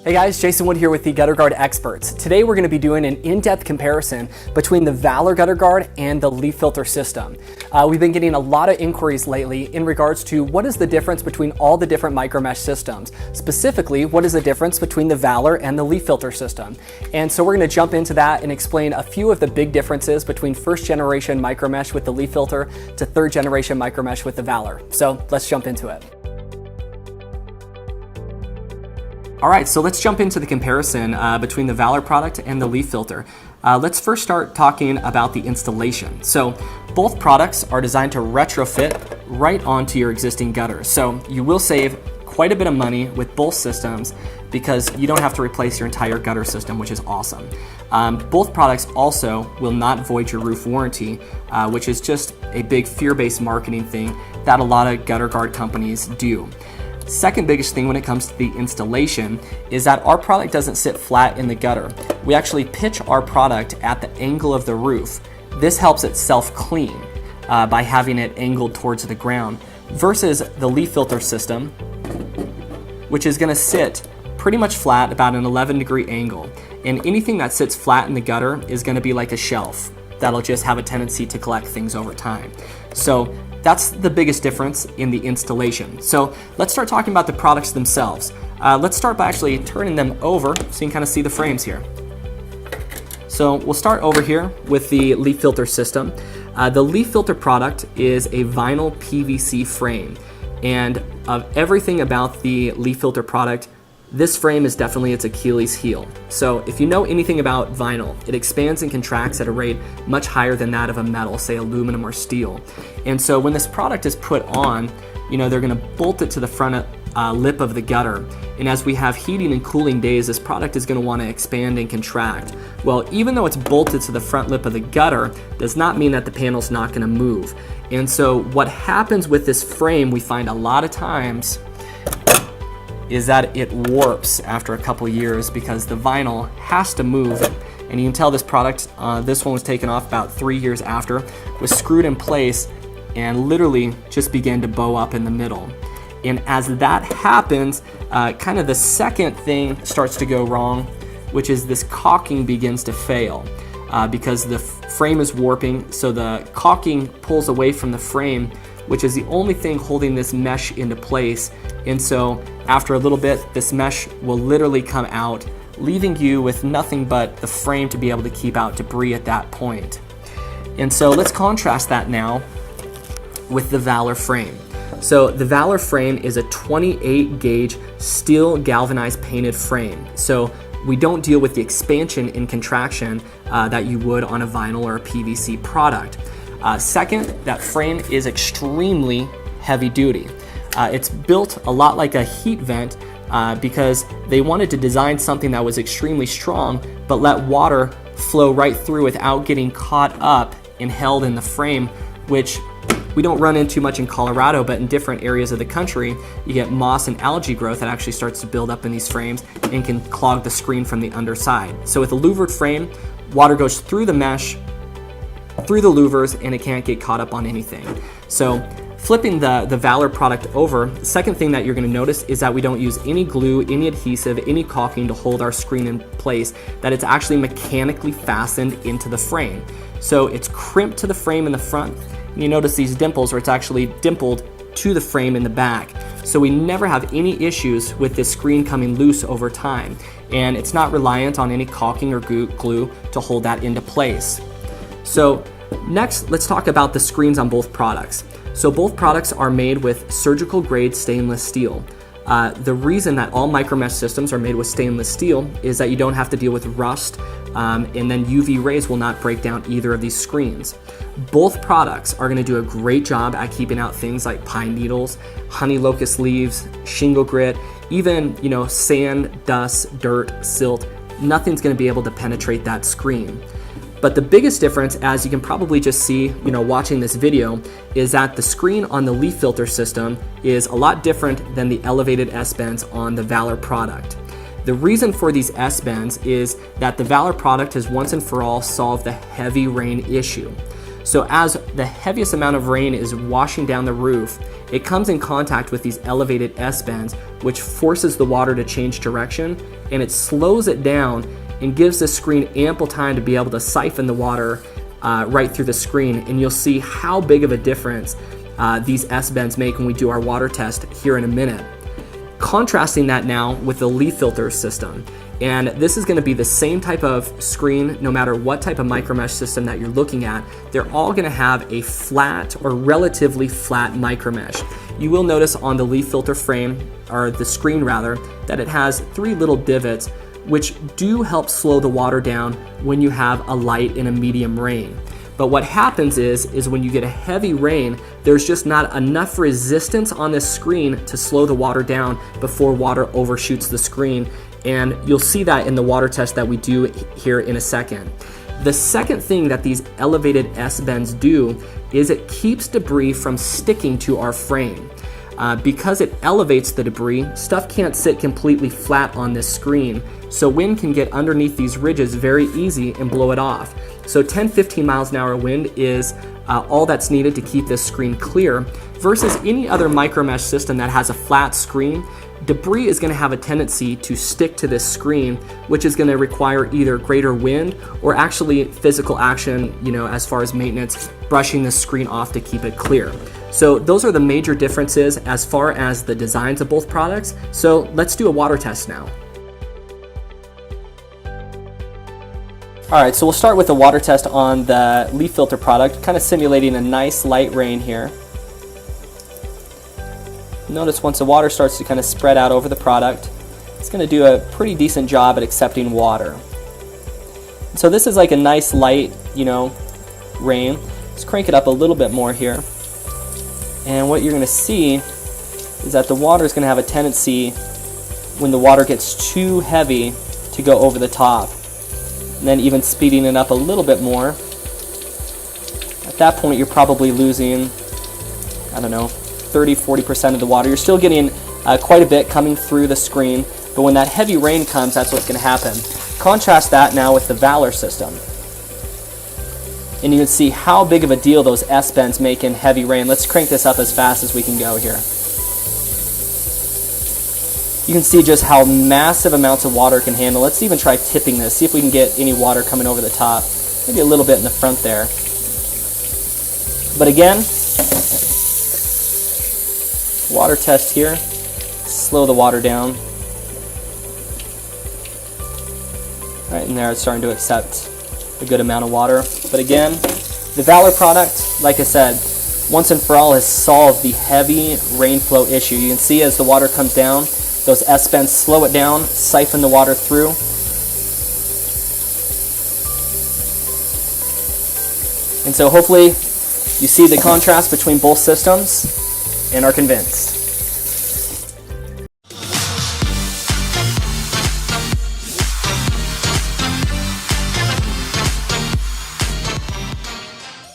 Hey guys, Jason Wood here with the Gutter Guard experts. Today we're going to be doing an in-depth comparison between the Valor Gutter Guard and the leaf filter system. We've been getting a lot of inquiries lately in regards to what is the difference between all the different micro mesh systems. Specifically, what is the difference between the Valor and the leaf filter system? And so we're going to jump into that and explain a few of the big differences between first generation micro mesh with the leaf filter to third generation micro mesh with the Valor. So let's jump into it. All right, so let's jump into the comparison between the Valor product and the leaf filter. Let's first start talking about the installation. So both products are designed to retrofit right onto your existing gutters. So you will save quite a bit of money with both systems because you don't have to replace your entire gutter system, which is awesome. Both products also will not void your roof warranty, which is just a big fear-based marketing thing that a lot of gutter guard companies do. Second biggest thing when it comes to the installation is that our product doesn't sit flat in the gutter. We actually pitch our product at the angle of the roof. This helps it self-clean by having it angled towards the ground versus the leaf filter system, which is going to sit pretty much flat about an 11-degree angle. And anything that sits flat in the gutter is going to be like a shelf that'll just have a tendency to collect things over time. So that's the biggest difference in the installation. So let's start talking about the products themselves. Let's start by actually turning them over so you can kind of see the frames here. So we'll start over here with the leaf filter system. The leaf filter product is a vinyl PVC frame. And of everything about the leaf filter product, this frame is definitely its Achilles heel. So if you know anything about vinyl, it expands and contracts at a rate much higher than that of a metal, say aluminum or steel. And so when this product is put on, they're gonna bolt it to the front lip of the gutter. And as we have heating and cooling days, this product is gonna wanna expand and contract. Well, even though it's bolted to the front lip of the gutter, does not mean that the panel's not gonna move. And so what happens with this frame, we find a lot of times, is that it warps after a couple years because the vinyl has to move. And you can tell this product, this one was taken off about 3 years after, was screwed in place and literally just began to bow up in the middle. And as that happens, kind of the second thing starts to go wrong, which is this caulking begins to fail because the frame is warping. So the caulking pulls away from the frame, which is the only thing holding this mesh into place. And so after a little bit, this mesh will literally come out, leaving you with nothing but the frame to be able to keep out debris at that point. And so let's contrast that now with the Valor frame. So the Valor frame is a 28 gauge steel galvanized painted frame. So we don't deal with the expansion and contraction that you would on a vinyl or a PVC product. Second, that frame is extremely heavy duty. It's built a lot like a heat vent because they wanted to design something that was extremely strong but let water flow right through without getting caught up and held in the frame, which we don't run into much in Colorado, but in different areas of the country, you get moss and algae growth that actually starts to build up in these frames and can clog the screen from the underside. So with a louvered frame, water goes through the mesh, through the louvers, and it can't get caught up on anything. So flipping the Valor product over, the second thing that you're gonna notice is that we don't use any glue, any adhesive, any caulking to hold our screen in place, that it's actually mechanically fastened into the frame. So it's crimped to the frame in the front, and you notice these dimples where it's actually dimpled to the frame in the back. So we never have any issues with this screen coming loose over time, and it's not reliant on any caulking or glue to hold that into place. So next, let's talk about the screens on both products. So both products are made with surgical grade stainless steel. The reason that all micro mesh systems are made with stainless steel is that you don't have to deal with rust, and then UV rays will not break down either of these screens. Both products are gonna do a great job at keeping out things like pine needles, honey locust leaves, shingle grit, even sand, dust, dirt, silt. Nothing's gonna be able to penetrate that screen. But the biggest difference, as you can probably just see, watching this video, is that the screen on the leaf filter system is a lot different than the elevated S-bends on the Valor product. The reason for these S-bends is that the Valor product has once and for all solved the heavy rain issue. So as the heaviest amount of rain is washing down the roof, it comes in contact with these elevated S-bends, which forces the water to change direction, and it slows it down and gives the screen ample time to be able to siphon the water right through the screen. And you'll see how big of a difference these S-bends make when we do our water test here in a minute. Contrasting that now with the leaf filter system. And this is going to be the same type of screen no matter what type of micromesh system that you're looking at. They're all going to have a flat or relatively flat micromesh. You will notice on the leaf filter frame, or the screen rather, that it has 3 little divots which do help slow the water down when you have a light and a medium rain. But what happens is when you get a heavy rain, there's just not enough resistance on this screen to slow the water down before water overshoots the screen. And you'll see that in the water test that we do here in a second. The second thing that these elevated S-bends do is it keeps debris from sticking to our frame. Because it elevates the debris, stuff can't sit completely flat on this screen, so wind can get underneath these ridges very easy and blow it off. So 10-15 miles an hour wind is all that's needed to keep this screen clear, versus any other micromesh system that has a flat screen. Debris is going to have a tendency to stick to this screen, which is going to require either greater wind or actually physical action, as far as maintenance, brushing the screen off to keep it clear. So those are the major differences as far as the designs of both products. So let's do a water test now. All right, so we'll start with a water test on the leaf filter product, kind of simulating a nice light rain here. Notice once the water starts to kind of spread out over the product, it's going to do a pretty decent job at accepting water. So this is like a nice light, rain. Let's crank it up a little bit more here. And what you're going to see is that the water is going to have a tendency, when the water gets too heavy, to go over the top. And then even speeding it up a little bit more. At that point, you're probably losing, 30-40% of the water. You're still getting quite a bit coming through the screen, but when that heavy rain comes, that's what's going to happen. Contrast that now with the Valor system. And you can see how big of a deal those S-bends make in heavy rain. Let's crank this up as fast as we can go here. You can see just how massive amounts of water it can handle. Let's even try tipping this, see if we can get any water coming over the top. Maybe a little bit in the front there. But again, water test here. Slow the water down. Right in there, it's starting to accept a good amount of water. But again, the Valor product, like I said, once and for all has solved the heavy rain flow issue. You can see as the water comes down, those S-bends slow it down, siphon the water through. And so hopefully you see the contrast between both systems and are convinced.